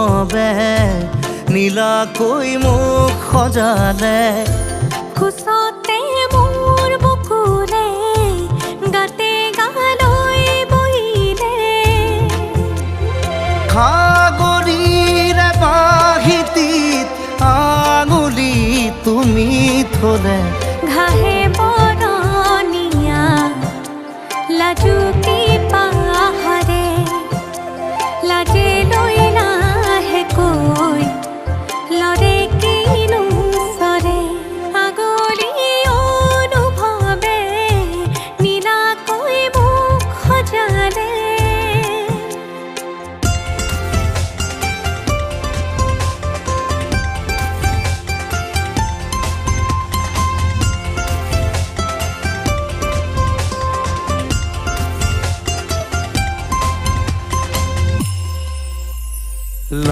কুসুমবে নীলাকৈ মুখ সজালে খোজতে মোৰ বুকুৰে গাতে গালৈ বহিলে সাগৰীৰে বাহিতিত আঙুলি তুমি থলে ঘাহে বৰণীয়া লাজুক